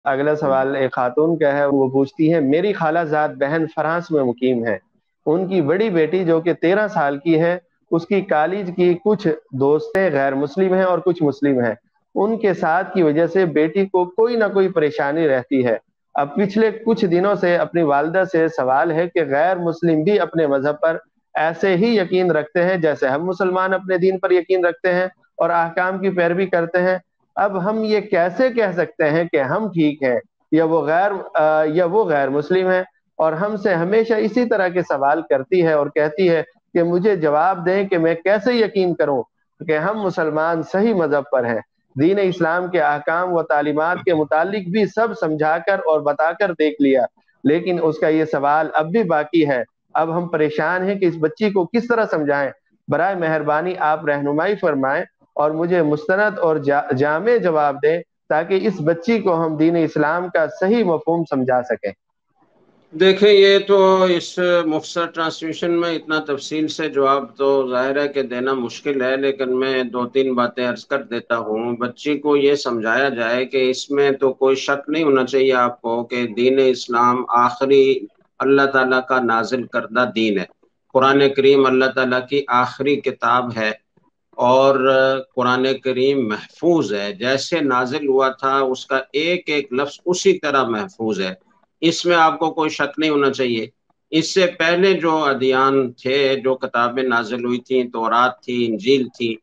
اگلا سوال ایک خاتون کا ہے، وہ پوچھتی ہے میری خالہ زاد بہن فرانس میں مقیم ہے، ان کی بڑی بیٹی جو کہ 13 سال کی ہے، اس کی کالج کی کچھ دوستیں غیر مسلم ہیں اور کچھ مسلم ہیں، ان کے ساتھ کی وجہ سے بیٹی کو کوئی نہ کوئی پریشانی رہتی ہے۔ اب پچھلے کچھ دنوں سے اپنی والدہ سے سوال ہے کہ غیر مسلم بھی اپنے مذہب پر ایسے ہی یقین رکھتے ہیں جیسے ہم مسلمان اپنے دین پر یقین رکھتے ہیں اور احکام کی پیروی کرتے ہیں۔ اب ہم یہ کیسے کہہ سکتے ہیں کہ ہم ٹھیک ہیں یا وہ غیر مسلم ہیں؟ اور ہم سے ہمیشہ اسی طرح کے سوال کرتی ہے اور کہتی ہے کہ مجھے جواب دیں کہ میں کیسے یقین کروں کہ ہم مسلمان صحیح مذہب پر ہیں۔ دین اسلام کے احکام و تعلیمات کے متعلق بھی سب سمجھا کر اور بتا کر دیکھ لیا، لیکن اس کا یہ سوال اب بھی باقی ہے۔ اب ہم پریشان ہیں کہ اس بچی کو کس طرح سمجھائیں۔ برائے مہربانی آپ رہنمائی فرمائیں اور مجھے مستند اور جامع جواب دیں تاکہ اس بچی کو ہم دین اسلام کا صحیح مفہوم سمجھا سکیں۔ دیکھیں، یہ تو اس مختصر ٹرانسمیشن میں اتنا تفصیل سے جواب تو ظاہر ہے کہ دینا مشکل ہے، لیکن میں دو تین باتیں عرض کر دیتا ہوں۔ بچی کو یہ سمجھایا جائے کہ اس میں تو کوئی شک نہیں ہونا چاہیے آپ کو کہ دین اسلام آخری اللہ تعالیٰ کا نازل کردہ دین ہے۔ قرآن کریم اللہ تعالیٰ کی آخری کتاب ہے، اور قرآن کریم محفوظ ہے، جیسے نازل ہوا تھا اس کا ایک ایک لفظ اسی طرح محفوظ ہے، اس میں آپ کو کوئی شک نہیں ہونا چاہیے۔ اس سے پہلے جو ادیان تھے، جو کتابیں نازل ہوئی تھیں، تورات تھی، انجیل تھی،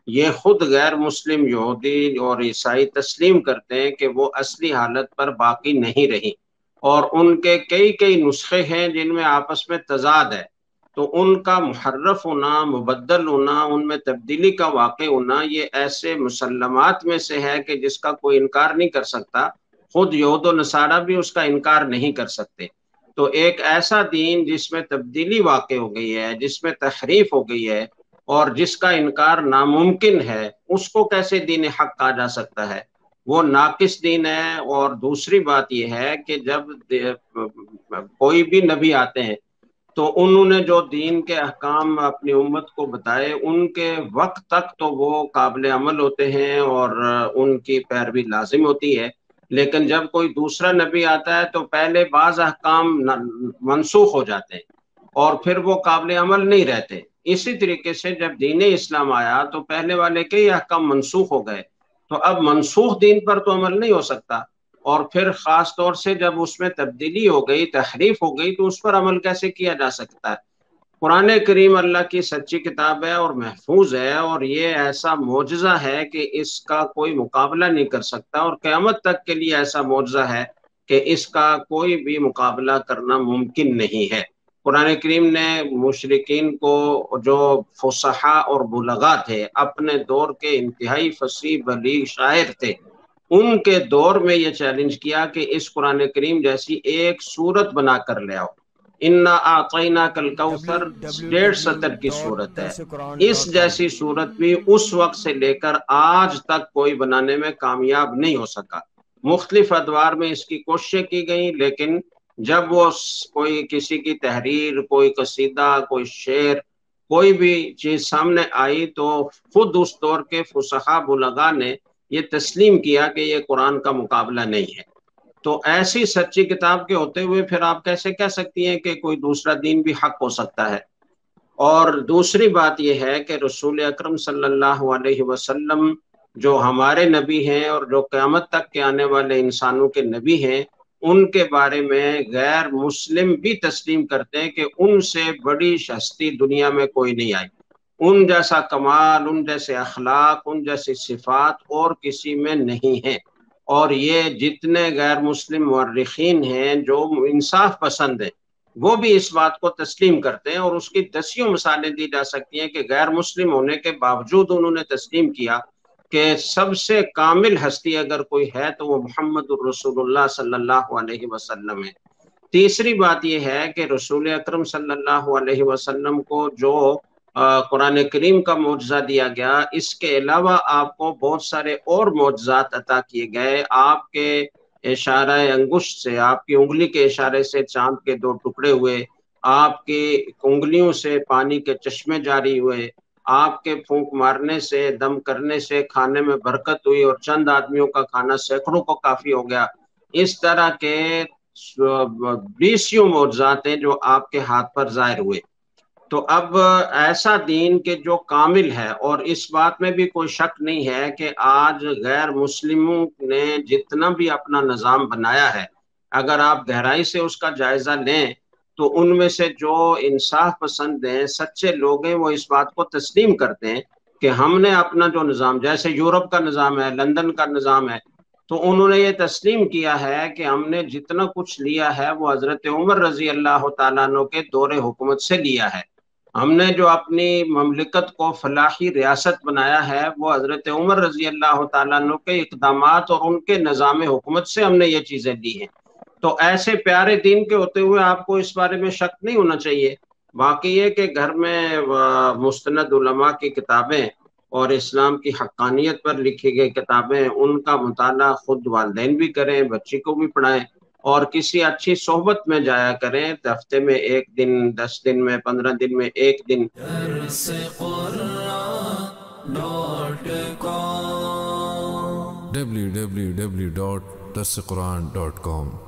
یہ خود غیر مسلم یہودی اور عیسائی تسلیم کرتے ہیں کہ وہ اصلی حالت پر باقی نہیں رہی، اور ان کے کئی نسخے ہیں جن میں آپس میں تضاد ہے، تو ان کا محرف ہونا، مبدل ہونا، ان میں تبدیلی کا واقع ہونا، یہ ایسے مسلمات میں سے ہے کہ جس کا کوئی انکار نہیں کر سکتا، خود یہود و نصارہ بھی اس کا انکار نہیں کر سکتے۔ تو ایک ایسا دین جس میں تبدیلی واقع ہو گئی ہے، جس میں تحریف ہو گئی ہے، اور جس کا انکار ناممکن ہے، اس کو کیسے دین حق کہا جا سکتا ہے؟ وہ ناقص دین ہے۔ اور دوسری بات یہ ہے کہ جب کوئی بھی نبی آتے ہیں تو انہوں نے جو دین کے احکام اپنی امت کو بتائے، ان کے وقت تک تو وہ قابل عمل ہوتے ہیں اور ان کی پیروی لازم ہوتی ہے، لیکن جب کوئی دوسرا نبی آتا ہے تو پہلے بعض احکام منسوخ ہو جاتے ہیں اور پھر وہ قابل عمل نہیں رہتے۔ اسی طریقے سے جب دین اسلام آیا تو پہلے والے کئی احکام منسوخ ہو گئے، تو اب منسوخ دین پر تو عمل نہیں ہو سکتا، اور پھر خاص طور سے جب اس میں تبدیلی ہو گئی، تحریف ہو گئی، تو اس پر عمل کیسے کیا جا سکتا ہے؟ قرآن کریم اللہ کی سچی کتاب ہے اور محفوظ ہے، اور یہ ایسا معجزہ ہے کہ اس کا کوئی مقابلہ نہیں کر سکتا، اور قیامت تک کے لیے ایسا معجزہ ہے کہ اس کا کوئی بھی مقابلہ کرنا ممکن نہیں ہے۔ قرآن کریم نے مشرکین کو، جو فصحاء اور بلغاء تھے، اپنے دور کے انتہائی فصیح بلیغ شاعر تھے، ان کے دور میں یہ چیلنج کیا کہ اس قرآن کریم جیسی ایک سورت بنا کر لے آؤ۔ انا اعطیناک الکوثر 150 کی صورت ہے، اس جیسی www.darsequran.com۔ صورت بھی اس وقت سے لے کر آج تک کوئی بنانے میں کامیاب نہیں ہو سکا۔ مختلف ادوار میں اس کی کوششیں کی گئیں، لیکن جب وہ کوئی کسی کی تحریر، کوئی قصیدہ، کوئی شعر، کوئی بھی چیز سامنے آئی تو خود اس دور کے فصحاء بلغاء نے یہ تسلیم کیا کہ یہ قرآن کا مقابلہ نہیں ہے۔ تو ایسی سچی کتاب کے ہوتے ہوئے پھر آپ کیسے کہہ سکتی ہیں کہ کوئی دوسرا دین بھی حق ہو سکتا ہے؟ اور دوسری بات یہ ہے کہ رسول اکرم صلی اللہ علیہ وسلم جو ہمارے نبی ہیں اور جو قیامت تک کے آنے والے انسانوں کے نبی ہیں، ان کے بارے میں غیر مسلم بھی تسلیم کرتے ہیں کہ ان سے بڑی ہستی دنیا میں کوئی نہیں آئی، ان جیسا کمال، ان جیسے اخلاق، ان جیسی صفات اور کسی میں نہیں ہے۔ اور یہ جتنے غیر مسلم مورخین ہیں جو انصاف پسند ہیں، وہ بھی اس بات کو تسلیم کرتے ہیں، اور اس کی دسیوں مثالیں دی جا سکتی ہیں کہ غیر مسلم ہونے کے باوجود انہوں نے تسلیم کیا کہ سب سے کامل ہستی اگر کوئی ہے تو وہ محمد الرسول اللہ صلی اللہ علیہ وسلم ہے۔ تیسری بات یہ ہے کہ رسول اکرم صلی اللہ علیہ وسلم کو جو قرآن کریم کا معجزہ دیا گیا، اس کے علاوہ آپ کو بہت سارے اور معجزات عطا کیے گئے۔ آپ کے اشارہ انگشت سے، آپ کی انگلی کے اشارے سے چاند کے 2 ٹکڑے ہوئے، آپ کی انگلیوں سے پانی کے چشمے جاری ہوئے، آپ کے پھونک مارنے سے، دم کرنے سے کھانے میں برکت ہوئی اور چند آدمیوں کا کھانا سینکڑوں کو کافی ہو گیا۔ اس طرح کے 20 معجزات ہیں جو آپ کے ہاتھ پر ظاہر ہوئے۔ تو اب ایسا دین کہ جو کامل ہے، اور اس بات میں بھی کوئی شک نہیں ہے کہ آج غیر مسلموں نے جتنا بھی اپنا نظام بنایا ہے، اگر آپ گہرائی سے اس کا جائزہ لیں تو ان میں سے جو انصاف پسند ہیں، سچے لوگ ہیں، وہ اس بات کو تسلیم کرتے ہیں کہ ہم نے اپنا جو نظام، جیسے یورپ کا نظام ہے، لندن کا نظام ہے، تو انہوں نے یہ تسلیم کیا ہے کہ ہم نے جتنا کچھ لیا ہے وہ حضرت عمر رضی اللہ تعالیٰ عنہ کے دور حکومت سے لیا ہے۔ ہم نے جو اپنی مملکت کو فلاحی ریاست بنایا ہے وہ حضرت عمر رضی اللہ تعالیٰ عنہ کے اقدامات اور ان کے نظام حکومت سے ہم نے یہ چیزیں لی ہیں۔ تو ایسے پیارے دین کے ہوتے ہوئے آپ کو اس بارے میں شک نہیں ہونا چاہیے۔ باقی یہ کہ گھر میں مستند علماء کی کتابیں اور اسلام کی حقانیت پر لکھی گئی کتابیں، ان کا مطالعہ خود والدین بھی کریں، بچی کو بھی پڑھائیں، اور کسی اچھی صحبت میں جایا کریں، ہفتے میں 1 دن، 10 دن میں، 15 دن میں 1 دن۔ www.darsequran.com